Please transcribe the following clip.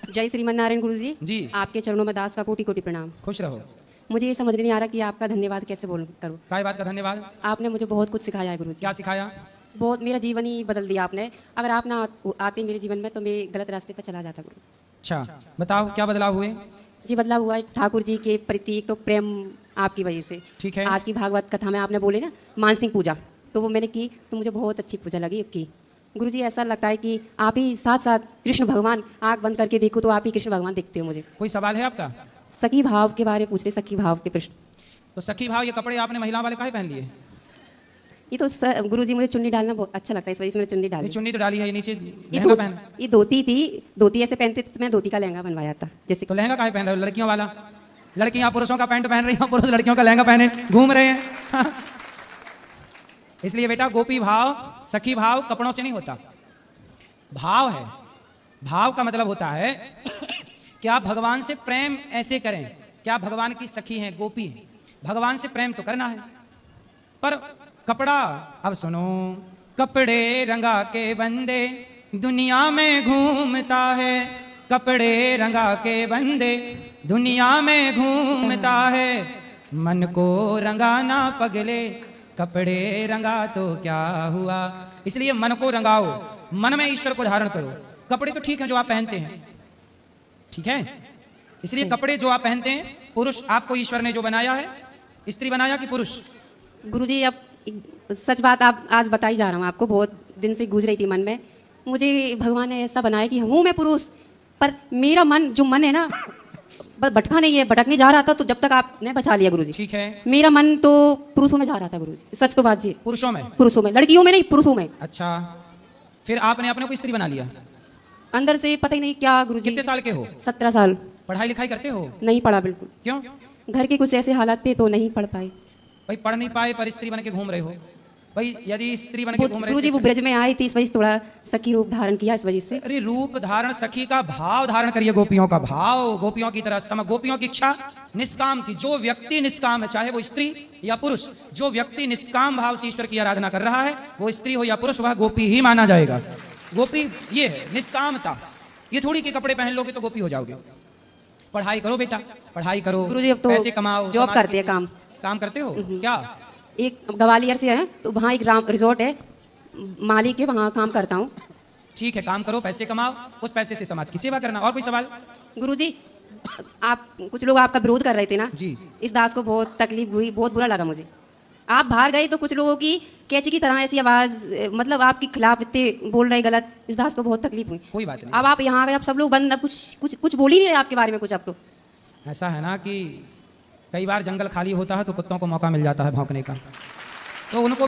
जय श्रीमन नारायण गुरु जी। जी। आपके चरणों में दास का कोटि कोटि प्रणाम। खुश रहो। मुझे ये समझ नहीं आ रहा कि आपका धन्यवाद कैसे बोल करूँ। काय बात का धन्यवाद। आपने मुझे बहुत कुछ सिखाया है गुरु जी। क्या सिखाया? बहुत, मेरा जीवन ही बदल दिया आपने। अगर आप ना आते मेरे जीवन में तो मैं गलत रास्ते पर चला जाता गुरु। अच्छा, बताओ क्या बदलाव हुए? जी, बदलाव हुआ है ठाकुर जी के प्रति। एक तो प्रेम आपकी वजह से। ठीक है। आज की भागवत कथा में आपने बोले ना मानसिक पूजा, तो वो मैंने की तो मुझे बहुत अच्छी पूजा लगी की। गुरु जी, ऐसा लगता है कि आप ही साथ साथ कृष्ण भगवान, आँख बंद करके देखो तो आप ही कृष्ण भगवान दिखते हो मुझे। कोई सवाल है आपका? सखी भाव के बारे में पूछ रहे, सखी भाव के प्रश्न। तो सखी भाव ये कपड़े आपने महिला वाले काहे पहन लिए? ये तो गुरु जी मुझे चुन्नी डालना बहुत अच्छा लगता है, इस वजह से मैंने चुन्नी ये डाली। चुन्नी तो डाली है, ये नीचे ये लहंगा पहन। ये धोती थी, धोती ऐसे पहनते तो मैं धोती का लहंगा बनवाया था जैसे। तो लहंगा काहे पहन रहे हो? लड़कियों वाला। लड़कियां पुरुषों का पैंट पहन रही हैं, पुरुष लड़कियों का लहंगा पहने घूम रहे हैं। इसलिए बेटा, गोपी भाव, सखी भाव कपड़ों से नहीं होता, भाव है। भाव का मतलब होता है कि आप भगवान से प्रेम ऐसे करें कि आप भगवान की सखी हैं, गोपी हैं। भगवान से प्रेम तो करना है, पर कपड़ा, अब सुनो, कपड़े रंगा के बंदे दुनिया में घूमता है। कपड़े रंगा के बंदे दुनिया में घूमता है। मन को रंगाना पगले, कपड़े रंगा तो क्या हुआ। इसलिए मन को रंगाओ, मन में ईश्वर को धारण करो। कपड़े तो ठीक है जो आप पहनते हैं, ठीक है। इसलिए कपड़े जो आप पहनते हैं, पुरुष आपको ईश्वर ने जो बनाया है, स्त्री बनाया कि पुरुष? गुरुजी, अब सच बात आप आज बता ही जा रहा हूँ आपको। बहुत दिन से गूंज रही थी मन में, मुझे भगवान ने ऐसा बनाया कि हूँ मैं पुरुष, पर मेरा मन, जो मन है ना, भटका नहीं है, भटकने जा रहा था। तो जब तक आपने बचा लिया गुरुजी, ठीक है। मेरा मन तो पुरुषों में जा रहा था गुरुजी। सच तो बात जी, पुरुषों में? पुरुषों में, लड़कियों में नहीं, पुरुषों में। अच्छा, फिर आपने अपने को स्त्री बना लिया अंदर से पता ही नहीं क्या गुरुजी। कितने साल के हो? 17 साल। पढ़ाई लिखाई करते हो? नहीं पढ़ा बिल्कुल। क्यों? घर के कुछ ऐसे हालात थे तो नहीं पढ़ पाए। भाई पढ़ नहीं पाए पर स्त्री बन के घूम रहे हो। भाई यदि स्त्री बन के घूम रहे गुरुजी, वो ब्रज में आई थी, इस वजह से थोड़ा सखी रूप धारण किया, इस वजह से। अरे रूप धारण, सखी का भाव धारण करिए, गोपियों का भाव, गोपियों की तरह सम। गोपियों की इच्छा निष्काम थी। जो व्यक्ति निष्काम है, चाहे वो स्त्री या पुरुष, जो व्यक्ति निष्काम भाव से ईश्वर की आराधना कर रहा है, वो स्त्री हो या पुरुष, वह गोपी ही माना जाएगा। गोपी ये है निष्कामता। ये थोड़ी के कपड़े पहन लोगे तो गोपी हो जाओगे। पढ़ाई करो बेटा, पढ़ाई करो, गुरुजी, अब तो पैसे कमाओ, जॉब करते हैं, काम करते हो क्या? एक ग्वालियर से है, तो वहाँ एक रिजॉर्ट है, मालिक के, वहाँ काम करता हूँ। ठीक है, काम करो, पैसे कमाओ, उस पैसे से समाज की सेवा करना। और कोई सवाल? गुरुजी, आप, कुछ लोग आपका विरोध कर रहे थे ना जी। इस दास को बहुत तकलीफ हुई, बहुत बुरा लगा मुझे। आप बाहर गए तो कुछ लोगों की कैची की तरह ऐसी आवाज़, मतलब आपके खिलाफ इतने बोल रहे गलत, इस दास को बहुत तकलीफ हुई। कोई बात नहीं। अब आप यहाँ आ गए, अब सब लोग बंद, अब कुछ बोल ही नहीं रहे आपके बारे में कुछ। अब तो ऐसा है ना कि कई बार जंगल खाली होता है तो कुत्तों को मौका मिल जाता है भौंकने का, तो उनको